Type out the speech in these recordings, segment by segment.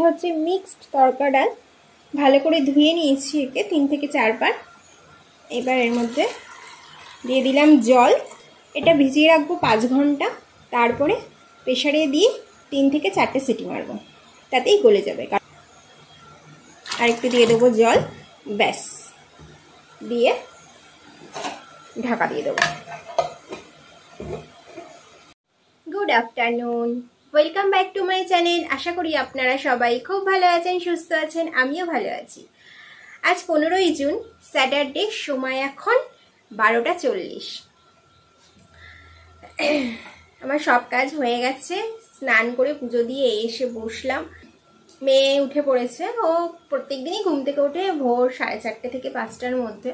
এটা হচ্ছে মিক্সড তরকা ডাল। ভালো করে ধুয়ে নিয়েছি একে 3 থেকে 4 বার। এবার এর মধ্যে দিয়ে দিলাম জল। এটা ভিজিয়ে রাখবো 5 ঘন্টা। তারপরে প্রেসারে দিয়ে 3 থেকে 4টে সিটি মারবো, তাতেই গলে যাবে। আর একটু দিয়ে দেবো জল, ব্যাস, দিয়ে ঢাকা দিয়ে দেবো। Good afternoon, welcome back to my channel. আশা করি আপনারা সবাই খুব ভালো আছেন, সুস্থ আছেন, আমিও ভালো আছি। আজ 15ই জুন, স্যাটারডে, সময় এখন 12টা 40। আমার সব কাজ হয়ে গেছে, স্নান করে পুজো দিয়ে এসে বসলাম। মেয়ে উঠে পড়েছে, ও প্রত্যেকদিনই ঘুম থেকে ওঠে ভোর 4:30 থেকে 5টার মধ্যে।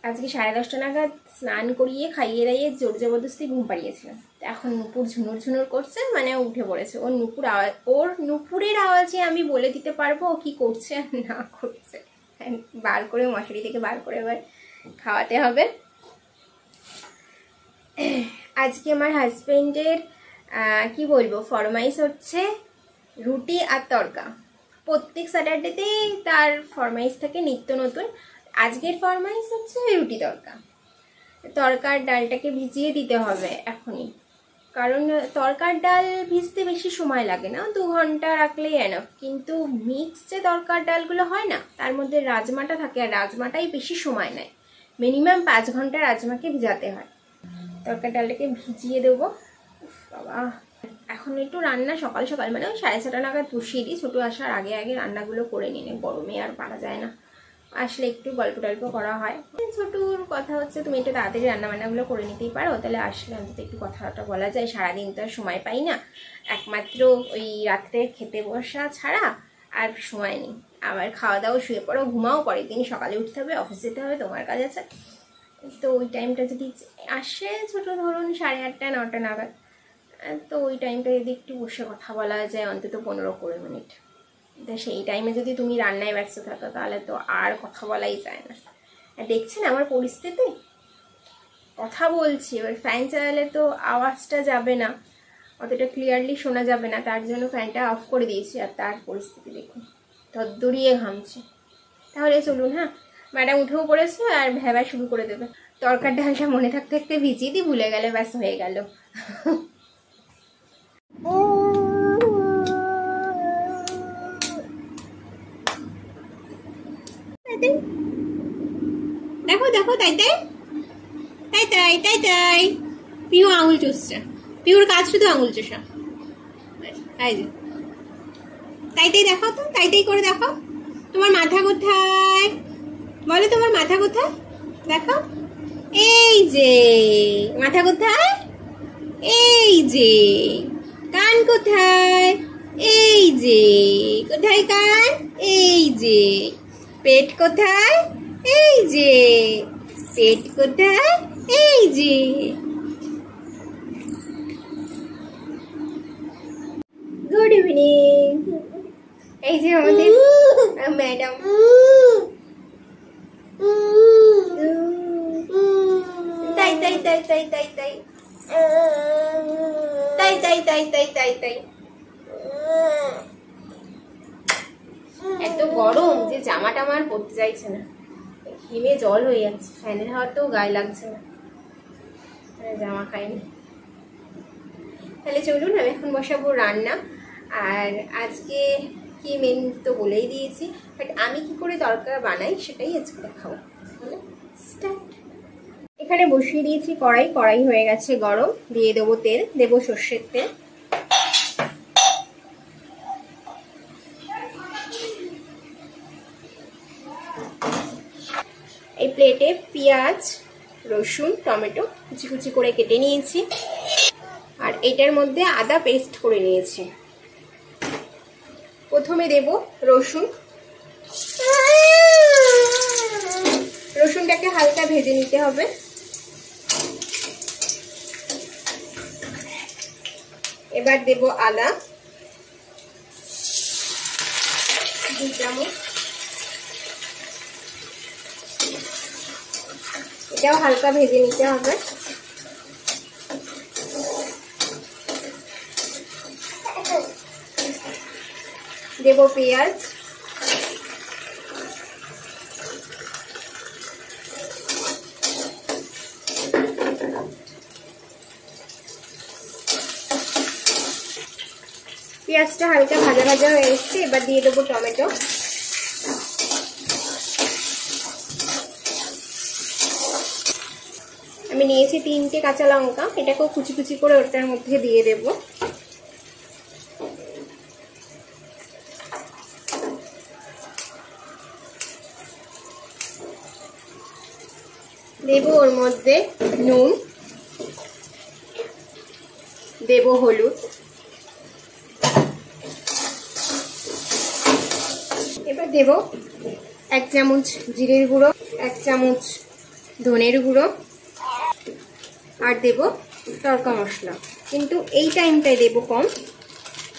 আজকে 10:30 নাগাদ স্নান করিয়ে খাইয়ে দাইয়ে জোর জবরদস্তি ঘুম পাড়িয়েছিলাম। এখন নুপুর ঝুনুর ঝুনুর করছে, মানে উঠে পড়েছে। ওর নুপুরের আওয়াজে আমি বলে দিতে পারবো ও কি করছে না করছে। বার করে মশারি থেকে বার করে এবার খাওয়াতে হবে। আজকে আমার হাজবেন্ডের কি বলবো, ফরমাইশ হচ্ছে রুটি আর তরকা। প্রত্যেক স্যাটারডেতেই তার ফরমাইশ থাকে নিত্য নতুন। আজকের ফরমাইশ হচ্ছে রুটি তরকা। তরকার ডালটাকে ভিজিয়ে দিতে হবে এখনই, কারণ তরকার ডাল ভিজতে বেশি সময় লাগে না, 2 ঘন্টা রাখলেই এনাফ। কিন্তু মিক্স যে তরকার ডালগুলো হয় না, তার মধ্যে রাজমাটা থাকে, আর রাজমাটাই বেশি সময় নেয়। মিনিমাম 5 ঘন্টা রাজমাকে ভিজাতে হয়। তরকার ডালটাকে ভিজিয়ে দেবো। বাবা, এখন একটু রান্না সকাল সকাল, মানে 6:30 নাগাদ বসিয়ে দিই। ছোটো আসার আগে আগে রান্নাগুলো করে নিয়ে, গরমে আর পারা যায় না। আসলে একটু গল্প টল্প করা হয়। ছোটুর কথা হচ্ছে তুমি একটু তাড়াতাড়ি রান্নাবান্নাগুলো করে নিতেই পারো, তাহলে আসলে অন্তত একটু কথাটা বলা যায়। সারাদিন তো আর সময় পাই না, একমাত্র ওই রাত্রে খেতে বসা ছাড়া আর সময় নেই। আবার খাওয়া দাওয়া, শুয়ে পড়ো, ঘুমাও, পরের দিন সকালে উঠতে হবে, অফিস যেতে হবে, তোমার কাজ আছে। তো ওই টাইমটা যদি আসে ছোটো, ধরুন 8:30 9টা নাগাদ, তো ওই টাইমটা যদি একটু বসে কথা বলা যায় অন্তত 15-20 মিনিট, তা সেই টাইমে যদি তুমি রান্নায় ব্যস্ত থাকো তাহলে তো আর কথা বলাই যায় না। আর দেখছেন আমার পরিস্থিতি, কথা বলছি, এবার ফ্যান চালালে তো আওয়াজটা যাবে না, অতটা ক্লিয়ারলি শোনা যাবে না, তার জন্য ফ্যানটা অফ করে দিয়েছি। আর তার পরিস্থিতি দেখুন, ধরিয়ে ঘামছে। তাহলে চলুন, হ্যাঁ, ম্যাডাম উঠেও পড়েছে আর ভেবা শুরু করে দেবে। তরকার ডালটা মনে থাকতে থাকতে ভিজিয়ে দিই, ভুলে গেলে ব্যাস হয়ে গেল। দেখো দেখো, তাই তাই তাই তাই তাই তাই পিউ আঙুল চুষছে। পিউর কাজ শুধু আঙুল চুষা। তাই যে তাই তাই দেখো তো, তাই তাই করে দেখো। তোমার মাথা কোথায় বলো, তোমার মাথা কোথায় দেখো। এই যে মাথা কোথায়, এই যে কান কোথায়, এই যে কোথায় কান, এই যে পেট কোথায়, এই যে পেট কোথায়, এই যে। Good evening. এই যে আমাদের ম্যাডাম। তাই তাই তাই তাই তাই তাই তাই তাই তাই তাই তাই তাই। এত গরম যে জামাটা আমার পরতে চাইছে না, ঘেমে জল হয়ে যাচ্ছে, ফ্যানের হাওয়াতেও গায়ে লাগছে না, জামা খাইনি। তাহলে চলুন, আমি এখন বসাবো রান্না। আর আজকে কি মেনু তো বলেই দিয়েছি, বাট আমি কি করে তরকা বানাই সেটাই আজকে দেখাবো। স্টার্ট। এখানে বসিয়ে দিয়েছি কড়াই, কড়াই হয়ে গেছে গরম। দিয়ে দেবো তেল, দেবো সর্ষের তেল। এই প্লেটে পেঁয়াজ, রসুন, টমেটো কুচি কুচি করে কেটে নিয়েছি, আর এটার মধ্যে আদা পেস্ট করে নিয়েছি। প্রথমে দেব রসুন। রসুনটাকে হালকা ভেজে নিতে হবে। এবার দেব আদা 2 চামচ, এটাও হালকা ভেজে নিতে হবে। দেব পেঁয়াজ, পেঁয়াজটা হালকা ভাজা ভাজা হয়ে এসছে। এবার দিয়ে দেবো টমেটো, আমি নিয়েছি 3টে কাঁচা লঙ্কা, এটাকেও কুচি কুচি করে ওটার মধ্যে দিয়ে দেব। দেব ওর মধ্যে নুন, দেব হলুদ, এবার দেব 1 চামচ জিরের গুঁড়ো, 1 চামচ ধনের গুঁড়ো, আর দেব তড়কা মশলা। কিন্তু এই টাইমটায় দেব কম,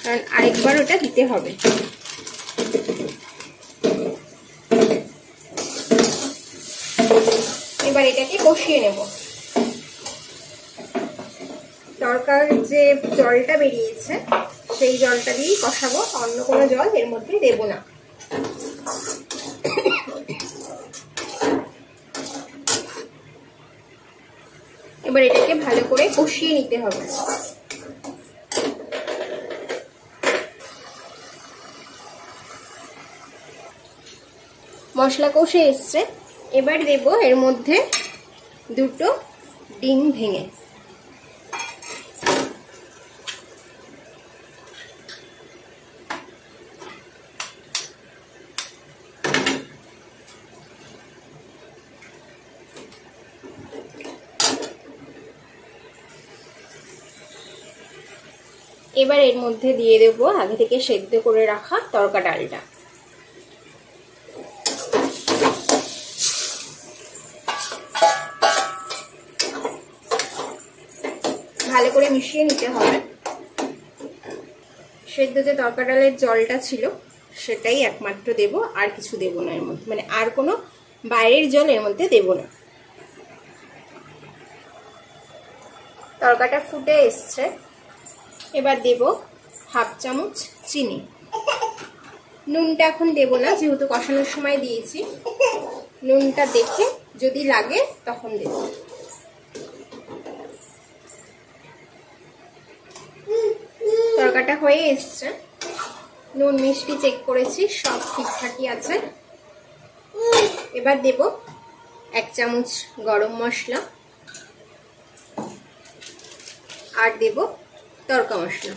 কারণ আরেকবার ওটা দিতে হবে। এবার এটাকে কষিয়ে নেব। তড়কার যে জলটা বেরিয়েছে সেই জলটা দিয়েই কষাবো, অন্য কোনো জল এর মধ্যে দেব না। এবার এটাকে ভালো করে কষিয়ে নিতে হবে। মশলা কষে এসছে, এবার দেব এর মধ্যে 2টো ডিম ভেঙে। এবার এর মধ্যে দিয়ে দেব আগে থেকে সেদ্ধ করে রাখা তড়কা ডালটা। ভালো করে মিশিয়ে নিতে হবে। সেদ্ধ যে তড়কা ডালের জলটা ছিল সেটাই একমাত্র দেব, আর কিছু দেব না এর মধ্যে, মানে আর কোনো বাইরের জল এর মধ্যে দেব না। তড়কাটা ফুটে এসছে, এবার দেব 1/2 চামচ চিনি। নুনটা এখন দেব না, যেহেতু কষানোর সময় দিয়েছি। নুনটা দেখে যদি লাগে তখন দেব। তরকাটা হয়ে এসছে, নুন মিষ্টি চেক করেছি, সব ঠিকঠাকই আছে। এবার দেব 1 চামচ গরম মশলা, আর দেব তড়কা মশলা।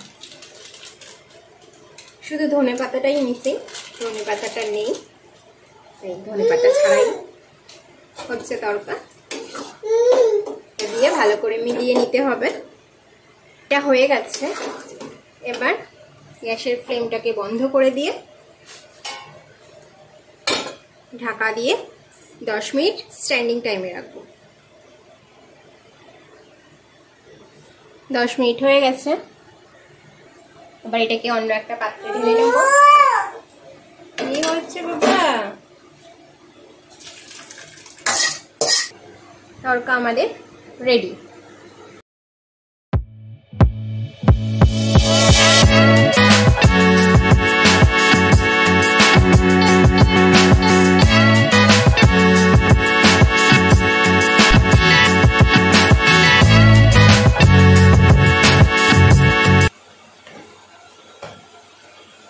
শুধু ধনে পাতাটাই মিসিং, ধনে পাতাটা নেই, ধনে পাতা ছাড়াই হচ্ছে তড়কা। দিয়ে ভালো করে মিলিয়ে নিতে হবে। এটা হয়ে গেছে। এবার গ্যাসের ফ্লেমটাকে বন্ধ করে দিয়ে ঢাকা দিয়ে 10 মিনিট স্ট্যান্ডিং টাইমে রাখবো। 10 মিনিট হয়ে গেছে। এবার এটাকে অন্য একটা পাত্রে ঢেলে নেব। কি হচ্ছে বাবা? তড়কা আমাদের রেডি।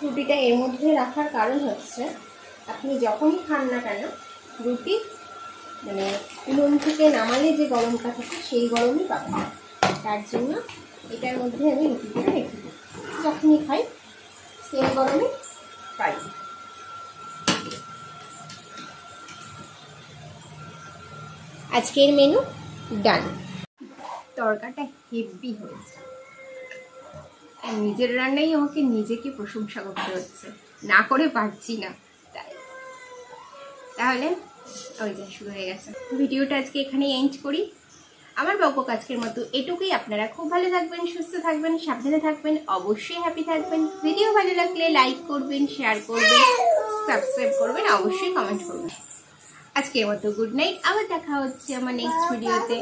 রুটিটা এর মধ্যে রাখার কারণ হচ্ছে, আপনি যখনই খান না কেন রুটি মানে নুন থেকে নামালে যে গরমটা থাকে সেই গরমই পাবেন। তার জন্য এটার মধ্যে আমি রুটিটা রেখে দিই, যখনই খাই সেম গরমে পাই। আজকের মেনু ডান। তরকাটা হেভি হয়েছে, নিজের রান্নাই আমাকে নিজেকে প্রশংসা করতে হচ্ছে, না করে পারছি না। তাহলে ওই যে শুরু হয়ে গেছে। ভিডিওটা আজকে এখানে এন্ড করি। আমার বকবক আজকের মতো এটুকুই। আপনারা খুব ভালো থাকবেন, সুস্থ থাকবেন, সাবধানে থাকবেন, অবশ্যই হ্যাপি থাকবেন। ভিডিও ভালো লাগলে লাইক করবেন, শেয়ার করবেন, সাবস্ক্রাইব করবেন, অবশ্যই কমেন্ট করবেন। আজকের মতো গুড নাইট। আবার দেখা হচ্ছে আমার নেক্সট ভিডিওতে।